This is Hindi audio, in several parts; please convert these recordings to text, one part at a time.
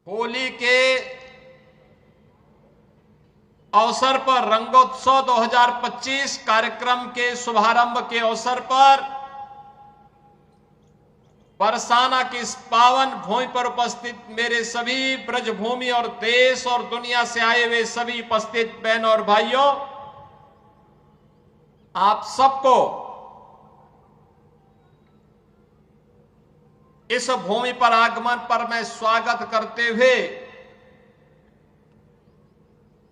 होली के अवसर पर रंगोत्सव 2025 कार्यक्रम के शुभारंभ के अवसर पर बरसाना की इस पावन भूमि पर उपस्थित मेरे सभी ब्रजभूमि और देश और दुनिया से आए हुए सभी उपस्थित बहनों और भाइयों, आप सबको इस भूमि पर आगमन पर मैं स्वागत करते हुए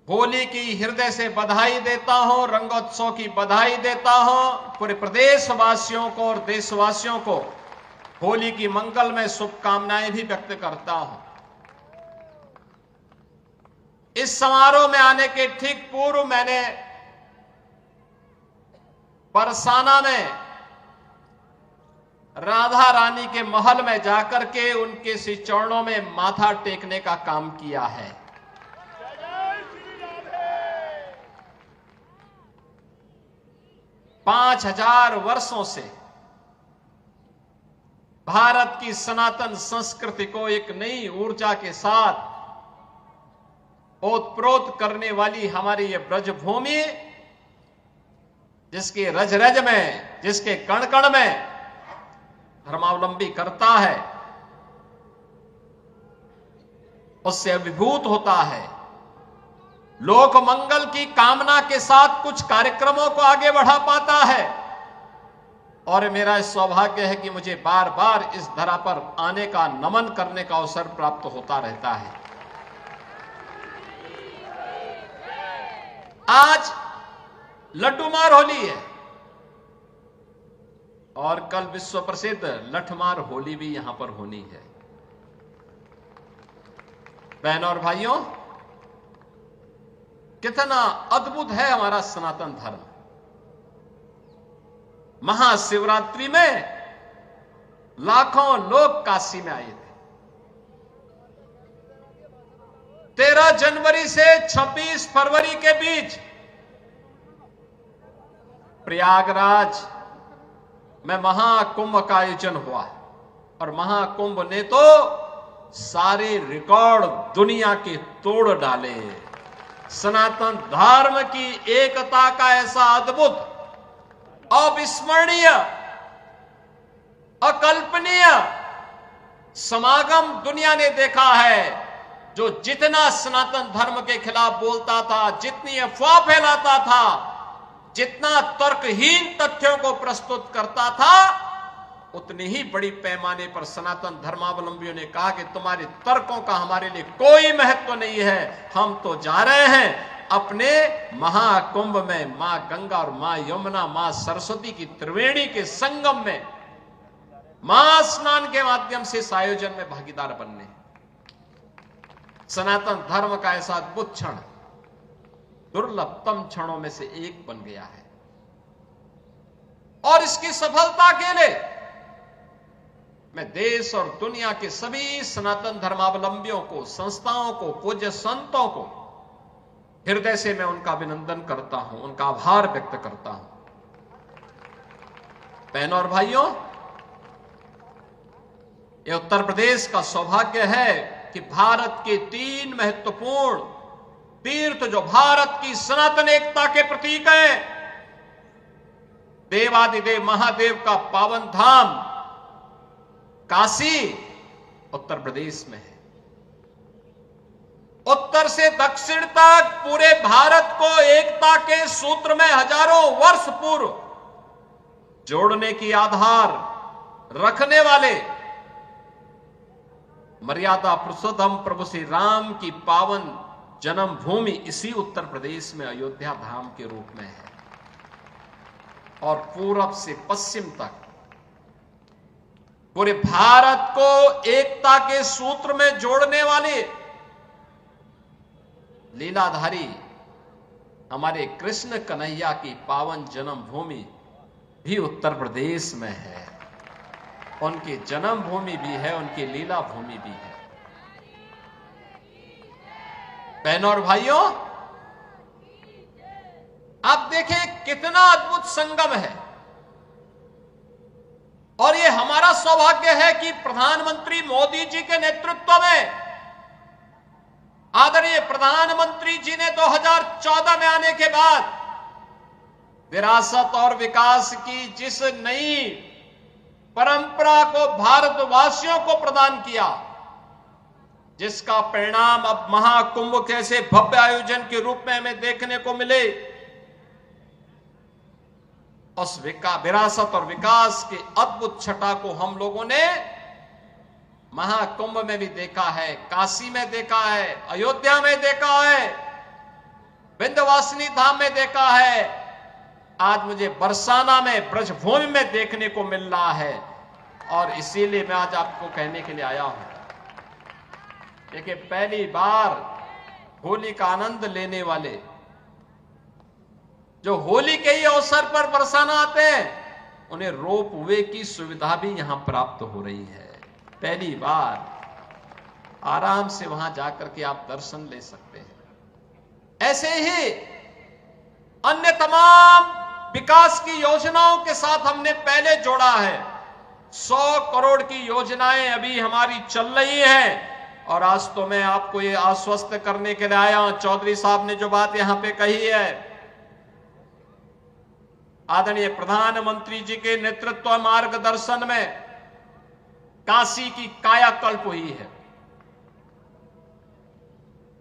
होली की हृदय से बधाई देता हूं, रंगोत्सव की बधाई देता हूं। पूरे प्रदेशवासियों को और देशवासियों को होली की मंगलमय शुभकामनाएं भी व्यक्त करता हूं। इस समारोह में आने के ठीक पूर्व मैंने बरसाना में राधा रानी के महल में जाकर के उनके श्री चरणों में माथा टेकने का काम किया है। पांच 5000 वर्षों से भारत की सनातन संस्कृति को एक नई ऊर्जा के साथ ओतप्रोत करने वाली हमारी ये ब्रजभूमि, जिसके रज रज में, जिसके कण कण में धर्मावलंबी करता है, उससे अभिभूत होता है। लोक मंगल की कामना के साथ कुछ कार्यक्रमों को आगे बढ़ा पाता है। और मेरा सौभाग्य है कि मुझे बार बार इस धरा पर आने का, नमन करने का अवसर प्राप्त होता रहता है। आज लड्डूमार होली है और कल विश्व प्रसिद्ध लठमार होली भी यहां पर होनी है। बहनों और भाइयों, कितना अद्भुत है हमारा सनातन धर्म। महाशिवरात्रि में लाखों लोग काशी में आए थे। 13 जनवरी से 26 फरवरी के बीच प्रयागराज में महाकुंभ का आयोजन हुआ और महाकुंभ ने तो सारे रिकॉर्ड दुनिया के तोड़ डाले। सनातन धर्म की एकता का ऐसा अद्भुत, अविस्मरणीय, अकल्पनीय समागम दुनिया ने देखा है। जो जितना सनातन धर्म के खिलाफ बोलता था, जितनी अफवाह फैलाता था, जितना तर्कहीन तथ्यों को प्रस्तुत करता था, उतनी ही बड़ी पैमाने पर सनातन धर्मावलंबियों ने कहा कि तुम्हारे तर्कों का हमारे लिए कोई महत्व नहीं है। हम तो जा रहे हैं अपने महाकुंभ में मां गंगा और मां यमुना, मां सरस्वती की त्रिवेणी के संगम में महास्नान के माध्यम से इस आयोजन में भागीदार बनने। सनातन धर्म का ऐसा अद्भुत क्षण दुर्लभतम क्षणों में से एक बन गया है। और इसकी सफलता के लिए मैं देश और दुनिया के सभी सनातन धर्मावलंबियों को, संस्थाओं को, पूज्य संतों को हृदय से मैं उनका अभिनंदन करता हूं, उनका आभार व्यक्त करता हूं। बहनों और भाइयों, यह उत्तर प्रदेश का सौभाग्य है कि भारत के 3 महत्वपूर्ण तीर्थ, जो भारत की सनातन एकता के प्रतीक हैं, देवादिदेव महादेव का पावन धाम काशी उत्तर प्रदेश में है। उत्तर से दक्षिण तक पूरे भारत को एकता के सूत्र में हजारों वर्ष पूर्व जोड़ने की आधार रखने वाले मर्यादा पुरुषोत्तम प्रभु श्री राम की पावन जन्मभूमि इसी उत्तर प्रदेश में अयोध्या धाम के रूप में है। और पूरब से पश्चिम तक पूरे भारत को एकता के सूत्र में जोड़ने वाले लीलाधारी हमारे कृष्ण कन्हैया की पावन जन्मभूमि भी उत्तर प्रदेश में है। उनकी जन्मभूमि भी है, उनकी लीला भूमि भी है। बहनों और भाइयों, आप देखें कितना अद्भुत संगम है। और ये हमारा सौभाग्य है कि प्रधानमंत्री मोदी जी के नेतृत्व में प्रधानमंत्री जी ने 2014 में आने के बाद विरासत और विकास की जिस नई परंपरा को भारतवासियों को प्रदान किया, जिसका परिणाम अब महाकुंभ कैसे भव्य आयोजन के रूप में हमें देखने को मिले, उस विरासत और विकास के अद्भुत छटा को हम लोगों ने महाकुंभ में भी देखा है, काशी में देखा है, अयोध्या में देखा है, विंध्यवासिनी धाम में देखा है, आज मुझे बरसाना में ब्रजभूमि में देखने को मिल रहा है। और इसीलिए मैं आज आपको कहने के लिए आया हूं, देखिए पहली बार होली का आनंद लेने वाले जो होली के ही अवसर पर बरसाना आते हैं, उन्हें रोप वे की सुविधा भी यहां प्राप्त हो रही है। पहली बार आराम से वहां जाकर के आप दर्शन ले सकते हैं। ऐसे ही अन्य तमाम विकास की योजनाओं के साथ हमने पहले जोड़ा है। 100 करोड़ की योजनाएं अभी हमारी चल रही हैं। और आज तो मैं आपको ये आश्वस्त करने के लिए आया हूं, चौधरी साहब ने जो बात यहां पे कही है, आदरणीय प्रधानमंत्री जी के नेतृत्व मार्गदर्शन में काशी की कायाकल्प हुई है।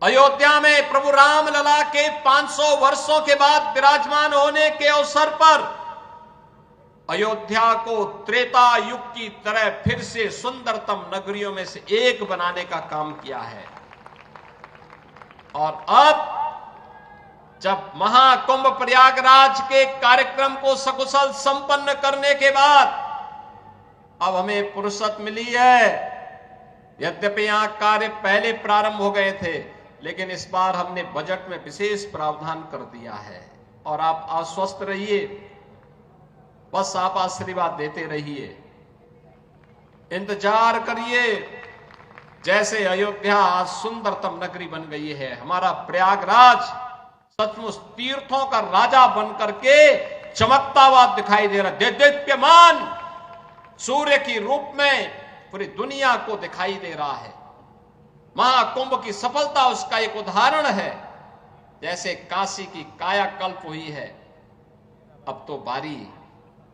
अयोध्या में प्रभु रामलला के 500 वर्षों के बाद विराजमान होने के अवसर पर अयोध्या को त्रेता युग की तरह फिर से सुंदरतम नगरियों में से एक बनाने का काम किया है। और अब जब महाकुंभ प्रयागराज के कार्यक्रम को सकुशल संपन्न करने के बाद अब हमें फुर्सत मिली है। यद्यपि यहां कार्य पहले प्रारंभ हो गए थे, लेकिन इस बार हमने बजट में विशेष प्रावधान कर दिया है। और आप आश्वस्त रहिए, बस आप आशीर्वाद देते रहिए, इंतजार करिए। जैसे अयोध्या आज सुंदरतम नगरी बन गई है, हमारा प्रयागराज सचमुच तीर्थों का राजा बनकर के चमकता हुआ दिखाई दे रहा है। दीप्यमान सूर्य की रूप में पूरी दुनिया को दिखाई दे रहा है। महाकुंभ की सफलता उसका एक उदाहरण है। जैसे काशी की कायाकल्प हुई है, अब तो बारी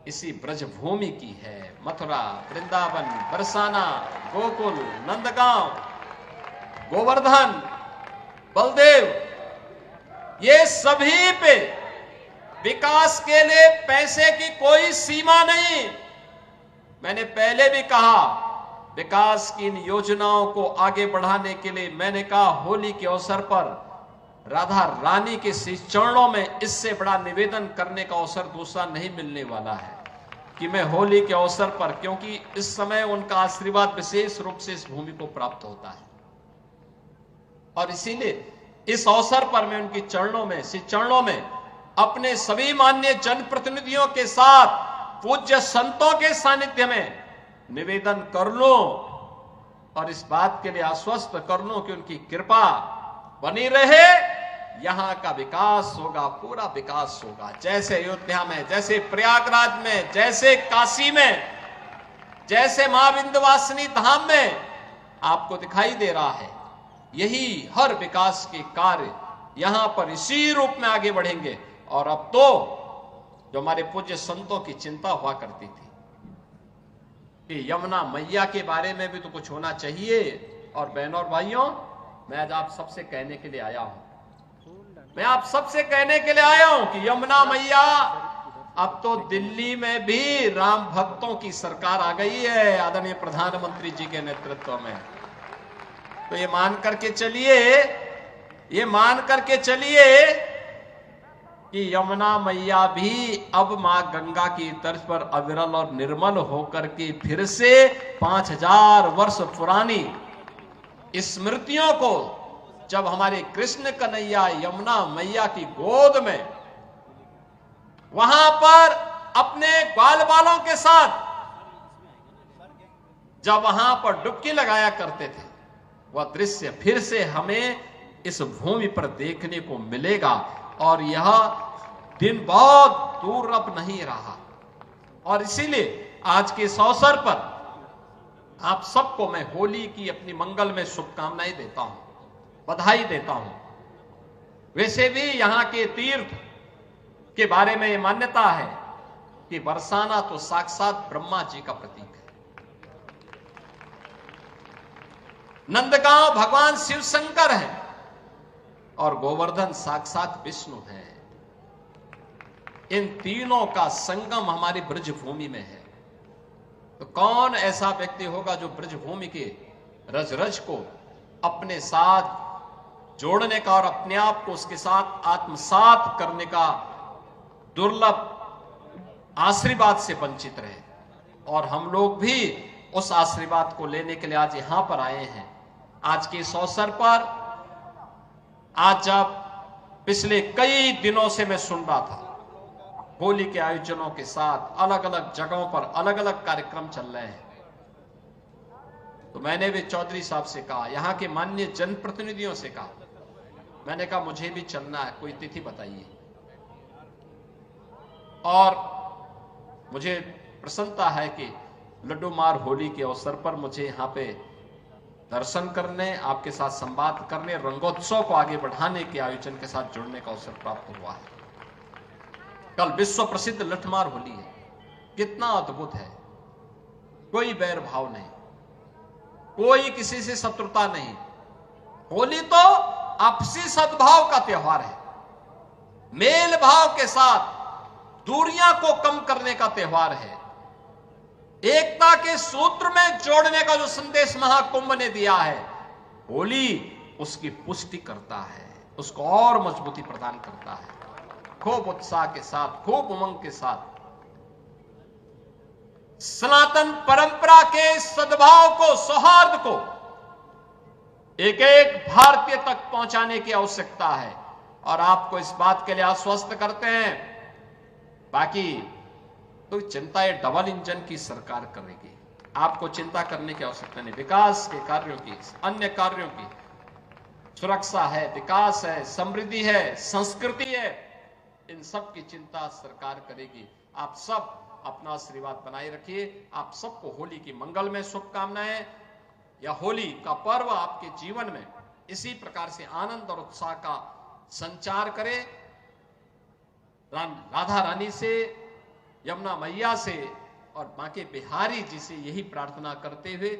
इसी ब्रजभूमि की है। मथुरा, वृंदावन, बरसाना, गोकुल, नंदगांव, गोवर्धन, बलदेव, ये सभी पे विकास के लिए पैसे की कोई सीमा नहीं। मैंने पहले भी कहा, विकास की इन योजनाओं को आगे बढ़ाने के लिए मैंने कहा होली के अवसर पर राधा रानी के चरणों में इससे बड़ा निवेदन करने का अवसर दूसरा नहीं मिलने वाला है कि मैं होली के अवसर पर, क्योंकि इस समय उनका आशीर्वाद विशेष रूप से इस भूमि को प्राप्त होता है। और इसीलिए इस अवसर पर मैं उनकी चरणों में अपने सभी माननीय जनप्रतिनिधियों के साथ पूज्य संतों के सानिध्य में निवेदन कर लूं और इस बात के लिए आश्वस्त कर लूं कि उनकी कृपा बनी रहे। यहां का विकास होगा, पूरा विकास होगा। जैसे अयोध्या में, जैसे प्रयागराज में, जैसे काशी में, जैसे मां विंध्यवासिनी धाम में आपको दिखाई दे रहा है, यही हर विकास के कार्य यहां पर इसी रूप में आगे बढ़ेंगे। और अब तो जो हमारे पूज्य संतों की चिंता हुआ करती थी कि यमुना मैया के बारे में भी तो कुछ होना चाहिए। और बहनों और भाइयों, मैं आज आप सबसे कहने के लिए आया हूं, मैं आप सबसे कहने के लिए आया हूं कि यमुना मैया, अब तो दिल्ली में भी राम भक्तों की सरकार आ गई है आदरणीय प्रधानमंत्री जी के नेतृत्व में। तो ये मान करके चलिए कि यमुना मैया भी अब मां गंगा की तर्ज पर अविरल और निर्मल होकर के फिर से 5000 वर्ष पुरानी स्मृतियों को, जब हमारे कृष्ण कन्हैया यमुना मैया की गोद में वहां पर अपने ग्वाल बालों के साथ जब वहां पर डुबकी लगाया करते थे, वह दृश्य फिर से हमें इस भूमि पर देखने को मिलेगा। और यह दिन बहुत दूर अब नहीं रहा। और इसीलिए आज के इस अवसर पर आप सबको मैं होली की अपनी मंगल में शुभकामनाएं देता हूं, बधाई देता हूं। वैसे भी यहां के तीर्थ के बारे में यह मान्यता है कि बरसाना तो साक्षात ब्रह्मा जी का प्रतीक है। नंदगांव भगवान शिव शंकर है और गोवर्धन साक्षात विष्णु है। इन तीनों का संगम हमारी ब्रजभूमि में है। तो कौन ऐसा व्यक्ति होगा जो ब्रजभूमि के रज रज को अपने साथ जोड़ने का और अपने आप को उसके साथ आत्मसात करने का दुर्लभ आशीर्वाद से वंचित रहे। और हम लोग भी उस आशीर्वाद को लेने के लिए आज यहां पर आए हैं। आज के इस अवसर पर, आज जब पिछले कई दिनों से मैं सुन रहा था होली के आयोजनों के साथ अलग अलग जगहों पर अलग अलग कार्यक्रम चल रहे हैं, तो मैंने भी चौधरी साहब से कहा, यहां के माननीय जनप्रतिनिधियों से कहा, मैंने कहा मुझे भी चलना है, कोई तिथि बताइए। और मुझे प्रसन्नता है कि लड्डू मार होली के अवसर पर मुझे यहां पे दर्शन करने, आपके साथ संवाद करने, रंगोत्सव को आगे बढ़ाने के आयोजन के साथ जुड़ने का अवसर प्राप्त हुआ है। कल विश्व प्रसिद्ध लठमार होली है, कितना अद्भुत है। कोई बैर भाव नहीं, कोई किसी से शत्रुता नहीं। होली तो आपसी सद्भाव का त्योहार है, मेल भाव के साथ दूरियां को कम करने का त्योहार है, एकता के सूत्र में जोड़ने का जो संदेश महाकुंभ ने दिया है, होली उसकी पुष्टि करता है, उसको और मजबूती प्रदान करता है। खूब उत्साह के साथ, खूब उमंग के साथ सनातन परंपरा के सद्भाव को, सौहार्द को एक एक भारतीय तक पहुंचाने की आवश्यकता है। और आपको इस बात के लिए आश्वस्त करते हैं, बाकी तो चिंता ये डबल इंजन की सरकार करेगी, आपको चिंता करने की आवश्यकता नहीं। विकास के कार्यों की, अन्य कार्यों की, सुरक्षा है, विकास है, समृद्धि है, संस्कृति है, इन सब की चिंता सरकार करेगी। आप सब अपना आशीर्वाद बनाए रखिए। आप सबको होली की मंगलमय शुभकामनाएं। या होली का पर्व आपके जीवन में इसी प्रकार से आनंद और उत्साह का संचार करे। राधा रानी से, यमुना मैया से और मां के बिहारी जी से यही प्रार्थना करते हुए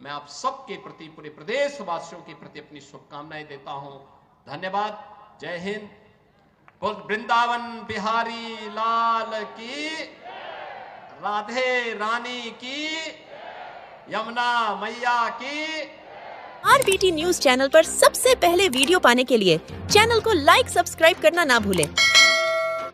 मैं आप सबके प्रति, पूरे प्रदेश वासियों के प्रति अपनी शुभकामनाएं देता हूं। धन्यवाद। जय हिंद। वृंदावन बिहारी लाल की, राधे रानी की, यमुना मैया की। RBT न्यूज चैनल पर सबसे पहले वीडियो पाने के लिए चैनल को लाइक, सब्सक्राइब करना ना भूलें